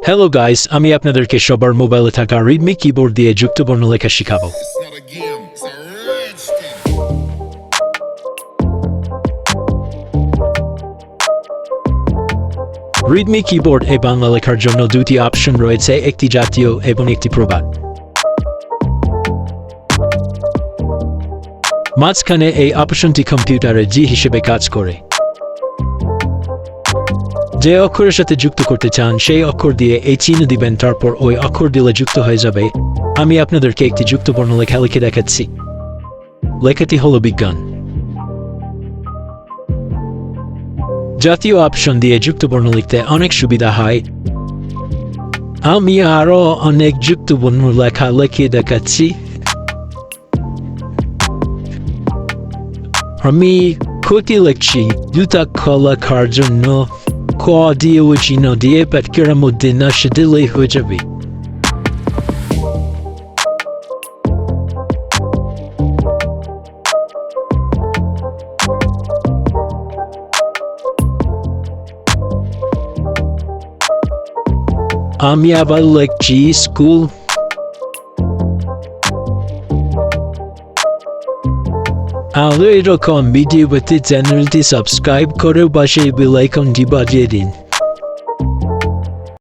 Hello guys, আমি আপনাদেরকে সবার মোবাইলে থাকা রিডমি কিবোর্ড দিয়ে যুক্ত বর্ণলেখা শিখাবো। It's not a game, it's a rich thing. Ridmik keyboard এ বাংলা লেখার জন্য দুটি অপশন রয়েছে, একটি জাতীয় এবং একটি প্রবাদ। মাঝখানে এই অপশনটি কম্পিউটারে জি হিসেবে কাজ করে। যে অক্ষরের সাথে যুক্ত করতে চান সেই অক্ষর দিয়ে এই চিহ্ন দিবেন, তারপর ওই অক্ষর দিলে যুক্ত হয়ে যাবে। আমি আপনাদেরকে একটি যুক্ত বর্ণলেখা লিখে দেখাচ্ছি। লেখাটি হলো বিজ্ঞান। জাতীয় অপশন দিয়ে যুক্ত বর্ণ লিখতে অনেক সুবিধা হয়। আমি আরো অনেক যুক্ত বর্ণ লেখা লিখে দেখাচ্ছি। আমি ক্ষতি লিখছি দুটা লেখার জন্য। ক দিয়ে ও চিহ্ন দিয়ে পেটকের মধ্যে না দিলেই হয়ে যাবে। আমি আবার লিখছি স্কুল। আর এরকম ভিডিও পেতে চ্যানেলটি সাবস্ক্রাইব করে পাশে বেল আইকনটি বাজিয়ে দিন।